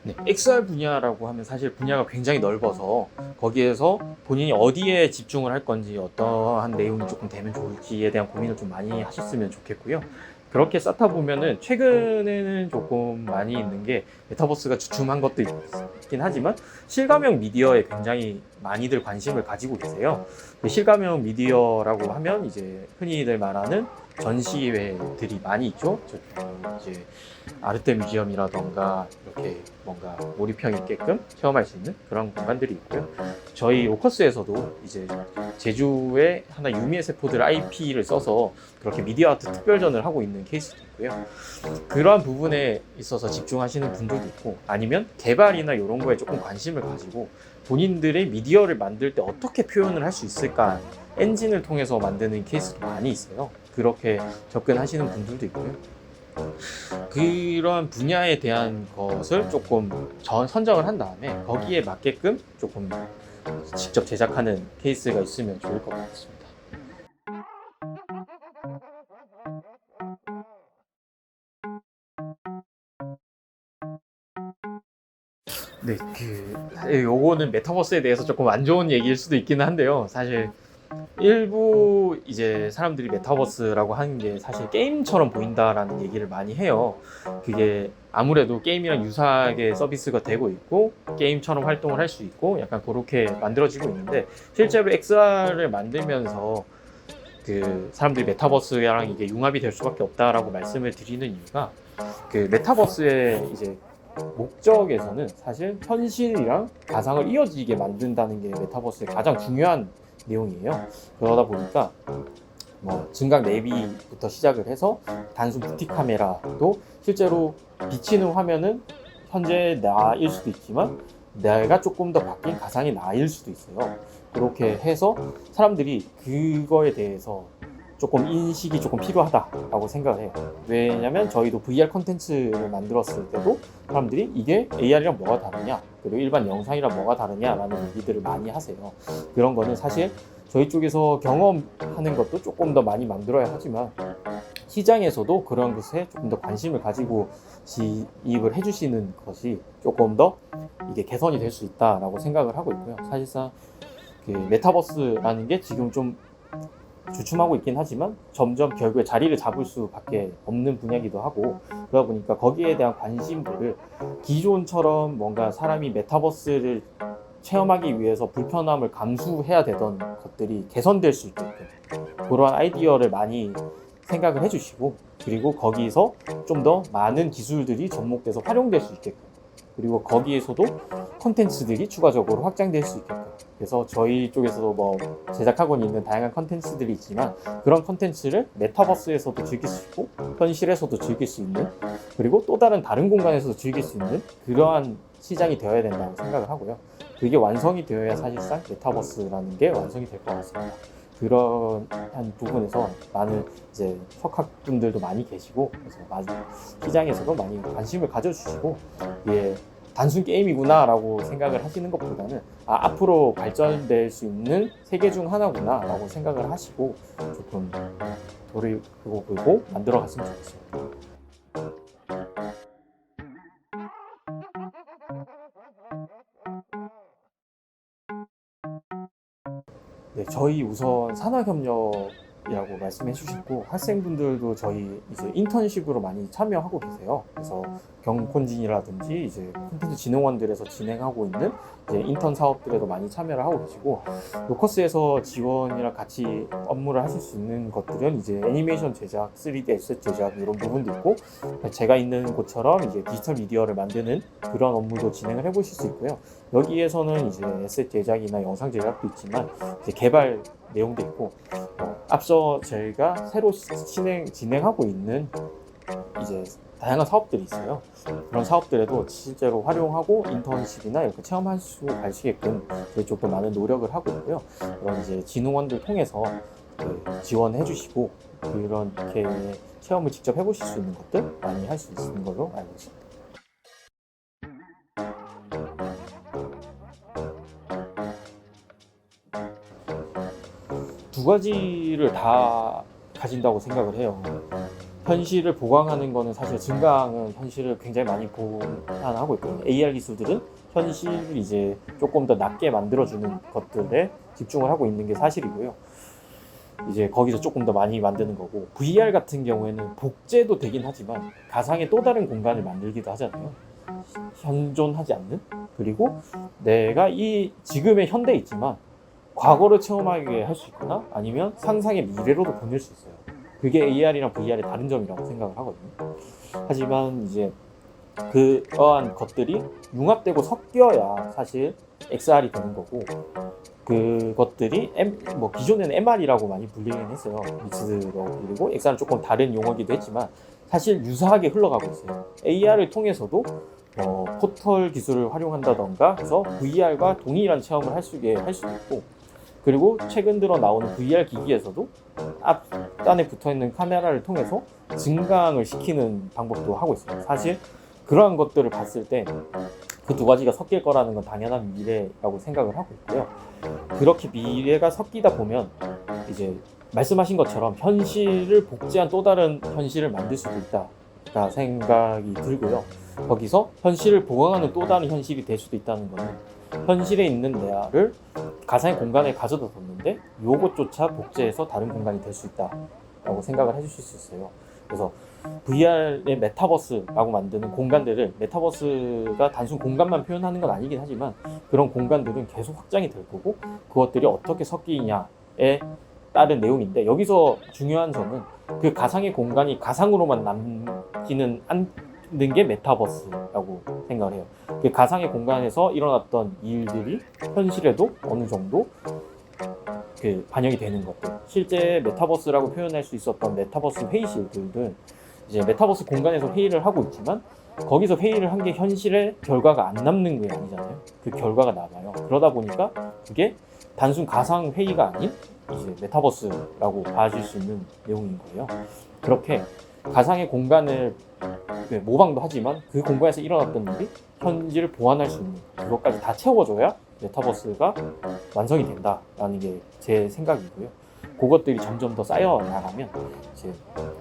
네, XR 분야라고 하면 사실 분야가 굉장히 넓어서 거기에서 본인이 어디에 집중을 할 건지 어떠한 내용이 조금 되면 좋을지에 대한 고민을 좀 많이 하셨으면 좋겠고요. 그렇게 쌓다 보면은 최근에는 조금 많이 있는 게 메타버스가 주춤한 것도 있긴 하지만 실감형 미디어에 굉장히 많이들 관심을 가지고 계세요. 실감형 미디어라고 하면 이제 흔히들 말하는 전시회들이 많이 있죠. 이제 아르테 뮤지엄이라던가 이렇게 뭔가 몰입형 있게끔 체험할 수 있는 그런 공간들이 있고요. 저희 오커스에서도 이제 제주에 하나 유미의 세포들 IP를 써서 그렇게 미디어 아트 특별전을 하고 있는 케이스도 있고요. 그러한 부분에 있어서 집중하시는 분들도 있고, 아니면 개발이나 이런 거에 조금 관심을 가지고 본인들의 미디어를 만들 때 어떻게 표현을 할 수 있을까 엔진을 통해서 만드는 케이스도 많이 있어요. 그렇게 접근하시는 분들도 있고요. 그런 분야에 대한 것을 조금 선정을 한 다음에 거기에 맞게끔 조금 직접 제작하는 케이스가 있으면 좋을 것 같습니다. 네, 요거는 메타버스에 대해서 조금 안 좋은 얘기일 수도 있기는 한데요. 사실 일부 이제 사람들이 메타버스라고 하는 게 사실 게임처럼 보인다라는 얘기를 많이 해요. 그게 아무래도 게임이랑 유사하게 서비스가 되고 있고 게임처럼 활동을 할 수 있고 약간 그렇게 만들어지고 있는데, 실제로 XR을 만들면서 그 사람들이 메타버스랑 이게 융합이 될 수밖에 없다라고 말씀을 드리는 이유가, 그 메타버스의 이제 목적에서는 사실 현실이랑 가상을 이어지게 만든다는 게 메타버스의 가장 중요한 내용이에요. 그러다 보니까 뭐 증강 내비부터 시작을 해서 단순 부티 카메라도 실제로 비치는 화면은 현재 나일 수도 있지만 내가 조금 더 바뀐 가상의 나일 수도 있어요. 그렇게 해서 사람들이 그거에 대해서 조금 인식이 조금 필요하다라고 생각을 해요. 왜냐면 저희도 VR 컨텐츠를 만들었을 때도 사람들이 이게 AR이랑 뭐가 다르냐, 그리고 일반 영상이랑 뭐가 다르냐라는 얘기들을 많이 하세요. 그런 거는 사실 저희 쪽에서 경험하는 것도 조금 더 많이 만들어야 하지만 시장에서도 그런 것에 조금 더 관심을 가지고 지입을 해주시는 것이 조금 더 이게 개선이 될 수 있다라고 생각을 하고 있고요. 사실상 그 메타버스라는 게 지금 좀 주춤하고 있긴 하지만 점점 결국에 자리를 잡을 수밖에 없는 분야이기도 하고, 그러다 보니까 거기에 대한 관심들을 기존처럼 뭔가 사람이 메타버스를 체험하기 위해서 불편함을 감수해야 되던 것들이 개선될 수 있게끔 그러한 아이디어를 많이 생각을 해주시고, 그리고 거기서 좀 더 많은 기술들이 접목돼서 활용될 수 있게끔, 그리고 거기에서도 콘텐츠들이 추가적으로 확장될 수 있게끔, 그래서 저희 쪽에서도 뭐 제작하고 있는 다양한 콘텐츠들이 있지만 그런 콘텐츠를 메타버스에서도 즐길 수 있고 현실에서도 즐길 수 있는, 그리고 또 다른 공간에서도 즐길 수 있는 그러한 시장이 되어야 된다고 생각을 하고요. 그게 완성이 되어야 사실상 메타버스라는 게 완성이 될 것 같습니다. 그런 한 부분에서 많은 이제 석학분들도 많이 계시고, 그래서 시장에서도 많이 관심을 가져주시고, 예, 단순 게임이구나라고 생각을 하시는 것보다는 앞으로 발전될 수 있는 세계 중 하나구나라고 생각을 하시고 조금 돌이보고 만들어 갔으면 좋겠습니다. 네, 저희 우선 산학협력이라고 말씀해 주셨고, 학생분들도 저희 이제 인턴십으로 많이 참여하고 계세요. 그래서 경콘진이라든지 이제 콘텐츠 진흥원들에서 진행하고 있는 이제 인턴 사업들에도 많이 참여를 하고 계시고, 로커스에서 지원이랑 같이 업무를 하실 수 있는 것들은 이제 애니메이션 제작, 3D 에셋 제작 이런 부분도 있고, 제가 있는 곳처럼 이제 디지털 미디어를 만드는 그런 업무도 진행을 해보실 수 있고요. 여기에서는 이제 에셋 제작이나 영상 제작도 있지만 이제 개발 내용도 있고, 앞서 저희가 새로 진행하고 있는 이제 다양한 사업들이 있어요. 그런 사업들에도 실제로 활용하고 인턴십이나 이렇게 체험할 수 가시게끔 저희 쪽도 많은 노력을 하고 있고요. 그런 이제 진흥원들 통해서 지원해 주시고 그렇게 체험을 직접 해보실 수 있는 것들 많이 할 수 있는 걸로 알고 있습니다. 두 가지를 다 가진다고 생각을 해요. 현실을 보강하는 거는 사실 증강은 현실을 굉장히 많이 보완하고 있거든요. AR 기술들은 현실을 이제 조금 더 낮게 만들어주는 것들에 집중을 하고 있는 게 사실이고요. 이제 거기서 조금 더 많이 만드는 거고, VR 같은 경우에는 복제도 되긴 하지만 가상의 또 다른 공간을 만들기도 하잖아요. 현존하지 않는. 그리고 내가 이 지금의 현대에 있지만 과거를 체험하게 할 수 있거나 아니면 상상의 미래로도 보낼 수 있어요. 그게 AR이랑 VR의 다른 점이라고 생각을 하거든요. 하지만 이제 그러한 것들이 융합되고 섞여야 사실 XR이 되는 거고, 그것들이 기존에는 MR이라고 많이 불리긴 했어요. 믹스라고 불리고, XR은 조금 다른 용어기도 했지만 사실 유사하게 흘러가고 있어요. AR을 통해서도 포털 기술을 활용한다던가 해서 VR과 동일한 체험을 할 수도 있고, 그리고 최근 들어 나오는 VR 기기에서도 앞단에 붙어있는 카메라를 통해서 증강을 시키는 방법도 하고 있어요. 사실 그러한 것들을 봤을 때 그 두 가지가 섞일 거라는 건 당연한 미래라고 생각을 하고 있고요. 그렇게 미래가 섞이다 보면 이제 말씀하신 것처럼 현실을 복제한 또 다른 현실을 만들 수도 있다가 생각이 들고요. 거기서 현실을 보강하는 또 다른 현실이 될 수도 있다는 거는 현실에 있는 나를 가상의 공간에 가져다 뒀는데 요것조차 복제해서 다른 공간이 될 수 있다라고 생각을 해주실 수 있어요. 그래서 VR의 메타버스라고 만드는 공간들을, 메타버스가 단순 공간만 표현하는 건 아니긴 하지만 그런 공간들은 계속 확장이 될 거고, 그것들이 어떻게 섞이냐에 따른 내용인데, 여기서 중요한 점은 그 가상의 공간이 가상으로만 남기는 않는 게 메타버스라고 생각을 해요. 그 가상의 공간에서 일어났던 일들이 현실에도 어느 정도 반영이 되는 것들, 실제 메타버스라고 표현할 수 있었던 메타버스 회의실들은 이제 메타버스 공간에서 회의를 하고 있지만 거기서 회의를 한 게 현실의 결과가 안 남는 게 아니잖아요. 그 결과가 남아요. 그러다 보니까 그게 단순 가상 회의가 아닌 이제 메타버스라고 봐줄 수 있는 내용인 거예요. 그렇게 가상의 공간을 모방도 하지만 그 공간에서 일어났던 일이 현실을 보완할 수 있는 그것까지 다 채워줘야 메타버스가 완성이 된다라는 게 제 생각이고요. 그것들이 점점 더 쌓여 나가면 이제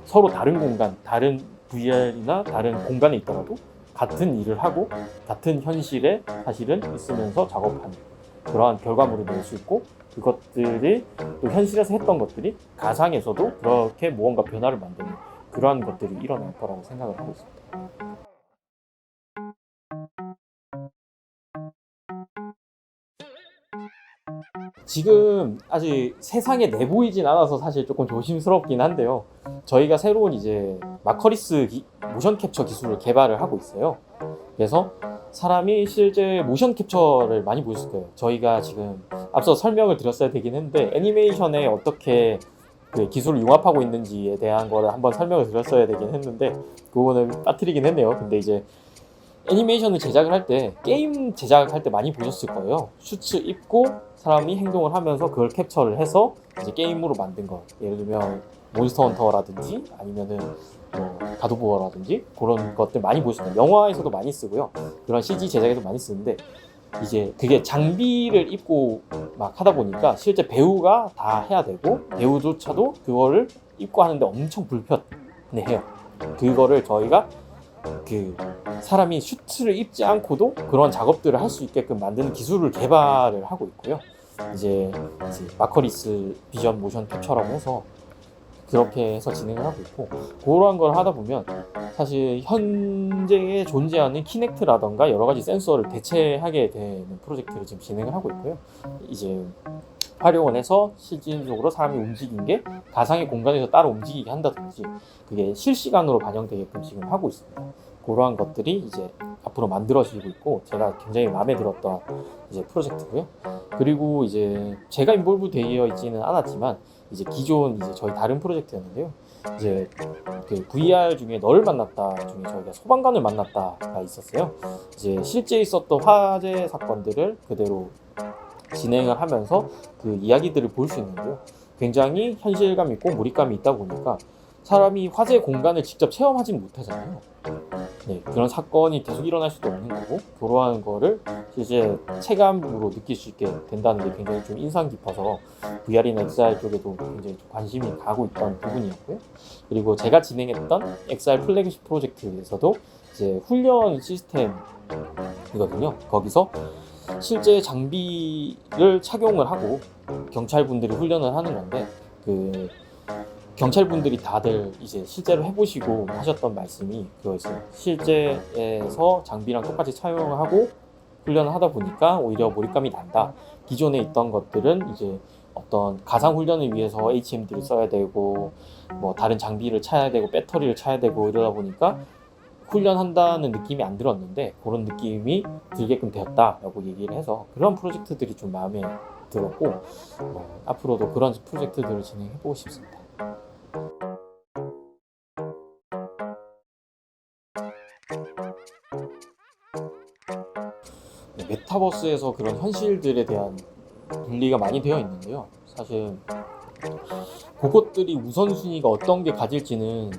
서로 다른 공간, 다른 VR이나 다른 공간에 있더라도 같은 일을 하고 같은 현실에 사실은 있으면서 작업하는 그러한 결과물을 낼 수 있고, 그것들이 또 현실에서 했던 것들이 가상에서도 그렇게 무언가 변화를 만드는 그러한 것들이 일어날 거라고 생각을 하고 있습니다. 지금 아직 세상에 내보이진 않아서 사실 조금 조심스럽긴 한데요. 저희가 새로운 이제 마커리스 모션 캡처 기술을 개발을 하고 있어요. 그래서 사람이 실제 모션 캡처를 많이 보셨을 거예요. 저희가 지금 앞서 설명을 드렸어야 되긴 했는데 애니메이션에 어떻게 그 기술을 융합하고 있는지에 대한 거를 한번 설명을 드렸어야 되긴 했는데 그거는 빠뜨리긴 했네요. 근데 이제 애니메이션을 제작을 할 때, 게임 제작할 때 많이 보셨을 거예요. 슈츠 입고 사람이 행동을 하면서 그걸 캡처를 해서 이제 게임으로 만든 거. 예를 들면 몬스터 헌터라든지 아니면은 갓 오브 워라든지 그런 것들 많이 보셨을 거예요. 영화에서도 많이 쓰고요. 그런 CG 제작에도 많이 쓰는데 이제 그게 장비를 입고 막 하다 보니까 실제 배우가 다 해야 되고 배우조차도 그거를 입고 하는데 엄청 불편해요. 그거를 저희가 사람이 슈트를 입지 않고도 그런 작업들을 할 수 있게끔 만드는 기술을 개발을 하고 있고요. 이제 마커리스 비전 모션 캡처라고 해서 그렇게 해서 진행을 하고 있고, 그러한 걸 하다 보면 사실 현재에 존재하는 키넥트라던가 여러 가지 센서를 대체하게 되는 프로젝트를 지금 진행을 하고 있고요. 이제 활용을 해서 실질적으로 사람이 움직인 게 가상의 공간에서 따로 움직이게 한다든지 그게 실시간으로 반영되게끔 지금 하고 있습니다. 그러한 것들이 이제 앞으로 만들어지고 있고 제가 굉장히 마음에 들었던 이제 프로젝트고요. 그리고 이제 제가 인볼브 되어 있지는 않았지만 이제 기존 이제 저희 다른 프로젝트였는데요. 이제 그 VR 중에 너를 만났다 중에 저희가 소방관을 만났다가 있었어요. 이제 실제 있었던 화재 사건들을 그대로 진행을 하면서 그 이야기들을 볼 수 있는데요. 굉장히 현실감 있고 몰입감이 있다 보니까 사람이 화재 공간을 직접 체험하진 못하잖아요. 네, 그런 사건이 계속 일어날 수도 없는 거고 그러한 거를 이제 체감으로 느낄 수 있게 된다는 게 굉장히 좀 인상 깊어서 VR이나 XR 쪽에도 굉장히 좀 관심이 가고 있던 부분이었고요. 그리고 제가 진행했던 XR 플래그십 프로젝트에서도 이제 훈련 시스템이거든요. 거기서 실제 장비를 착용을 하고 경찰분들이 훈련을 하는 건데 그 경찰분들이 다들 이제 실제로 해보시고 하셨던 말씀이 그거였어요. 실제에서 장비랑 똑같이 착용을 하고 훈련을 하다 보니까 오히려 몰입감이 난다. 기존에 있던 것들은 이제 어떤 가상 훈련을 위해서 HMD를 써야 되고 뭐 다른 장비를 차야 되고 배터리를 차야 되고 이러다 보니까 훈련한다는 느낌이 안 들었는데 그런 느낌이 들게끔 되었다라고 얘기를 해서 그런 프로젝트들이 좀 마음에 들었고 앞으로도 그런 프로젝트들을 진행해보고 싶습니다. 메타버스에서 그런 현실들에 대한 분리가 많이 되어 있는데요. 사실 그것들이 우선순위가 어떤 게 가질지는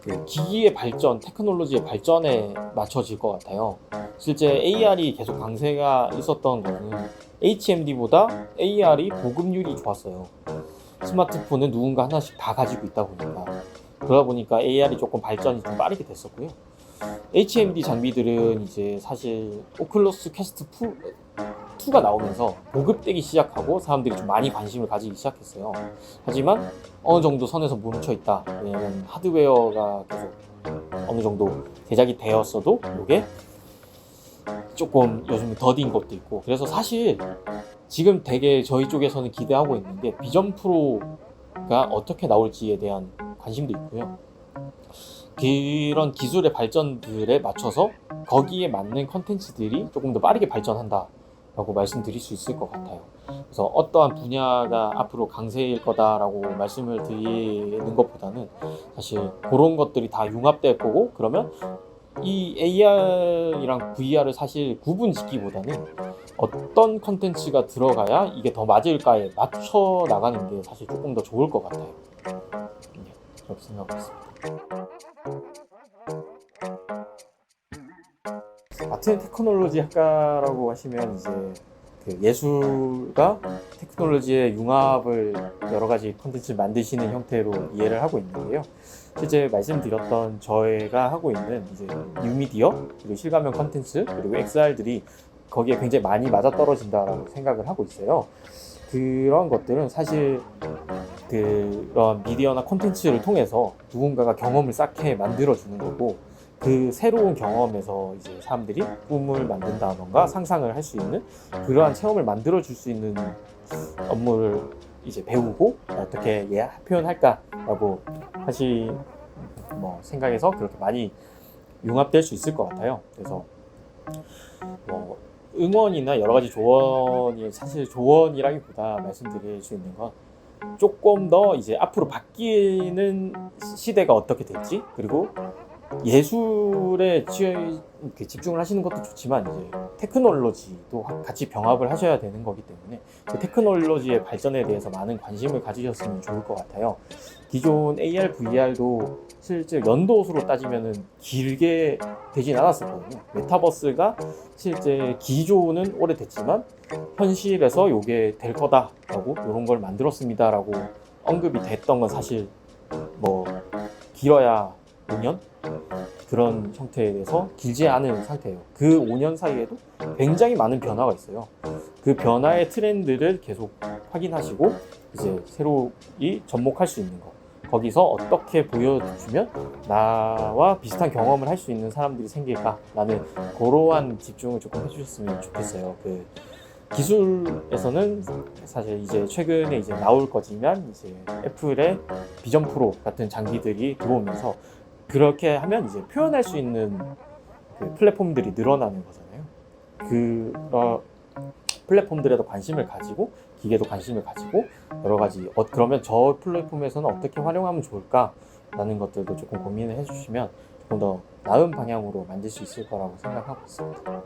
그 기기의 발전, 테크놀로지의 발전에 맞춰질 것 같아요. 실제 AR이 계속 강세가 있었던 거는 HMD보다 AR이 보급률이 좋았어요. 스마트폰은 누군가 하나씩 다 가지고 있다 보니까 그러다 보니까 AR이 조금 발전이 좀 빠르게 됐었고요. HMD 장비들은 이제 사실 오클러스 퀘스트 2가 나오면서 보급되기 시작하고 사람들이 좀 많이 관심을 가지기 시작했어요. 하지만 어느 정도 선에서 멈춰 있다. 왜냐면 하드웨어가 계속 어느 정도 제작이 되었어도 이게 조금 요즘 더딘 것도 있고 그래서 사실 지금 되게 저희 쪽에서는 기대하고 있는 게 비전 프로가 어떻게 나올지에 대한 관심도 있고요. 그런 기술의 발전들에 맞춰서 거기에 맞는 컨텐츠들이 조금 더 빠르게 발전한다 라고 말씀드릴 수 있을 것 같아요. 그래서 어떠한 분야가 앞으로 강세일 거다라고 말씀을 드리는 것보다는 사실 그런 것들이 다 융합될 거고 그러면 이 AR이랑 VR을 사실 구분짓기보다는 어떤 컨텐츠가 들어가야 이게 더 맞을까에 맞춰 나가는 게 사실 조금 더 좋을 것 같아요. 네, 그렇게 생각하고 있습니다. 아트 앤 테크놀로지 학과라고 하시면 이제 그 예술과 테크놀로지의 융합을 여러 가지 콘텐츠를 만드시는 형태로 이해를 하고 있는데요. 실제 말씀드렸던 저희가 하고 있는 이제 뉴미디어 그리고 실감형 콘텐츠 그리고 XR들이 거기에 굉장히 많이 맞아떨어진다라고 생각을 하고 있어요. 그런 것들은 사실 그런 미디어나 콘텐츠를 통해서 누군가가 경험을 쌓게 만들어주는 거고 그 새로운 경험에서 이제 사람들이 꿈을 만든다던가 상상을 할 수 있는 그러한 체험을 만들어 줄 수 있는 업무를 이제 배우고 어떻게 표현할까라고 사실 뭐 생각해서 그렇게 많이 융합될 수 있을 것 같아요. 그래서 뭐 응원이나 여러 가지 조언이 사실 조언이라기보다 말씀드릴 수 있는 건 조금 더 이제 앞으로 바뀌는 시대가 어떻게 될지 그리고 예술에 집중을 하시는 것도 좋지만 이제 테크놀로지도 같이 병합을 하셔야 되는 거기 때문에 그 테크놀로지의 발전에 대해서 많은 관심을 가지셨으면 좋을 것 같아요. 기존 AR, VR도 실제 연도수로 따지면은 길게 되진 않았었거든요. 메타버스가 실제 기조는 오래됐지만 현실에서 이게 될 거다라고 이런 걸 만들었습니다라고 언급이 됐던 건 사실 뭐 길어야 5년? 그런 형태에 대해서 길지 않은 상태예요. 그 5년 사이에도 굉장히 많은 변화가 있어요. 그 변화의 트렌드를 계속 확인하시고 이제 새로이 접목할 수 있는 거. 거기서 어떻게 보여주면 나와 비슷한 경험을 할 수 있는 사람들이 생길까라는 그러한 집중을 조금 해주셨으면 좋겠어요. 그 기술에서는 사실 이제 최근에 이제 나올 거지만 이제 애플의 비전 프로 같은 장비들이 들어오면서 그렇게 하면 이제 표현할 수 있는 그 플랫폼들이 늘어나는 거잖아요. 그 플랫폼들에도 관심을 가지고 기계도 관심을 가지고 여러 가지 그러면 저 플랫폼에서는 어떻게 활용하면 좋을까라는 것들도 조금 고민을 해주시면 조금 더 나은 방향으로 만들 수 있을 거라고 생각하고 있습니다.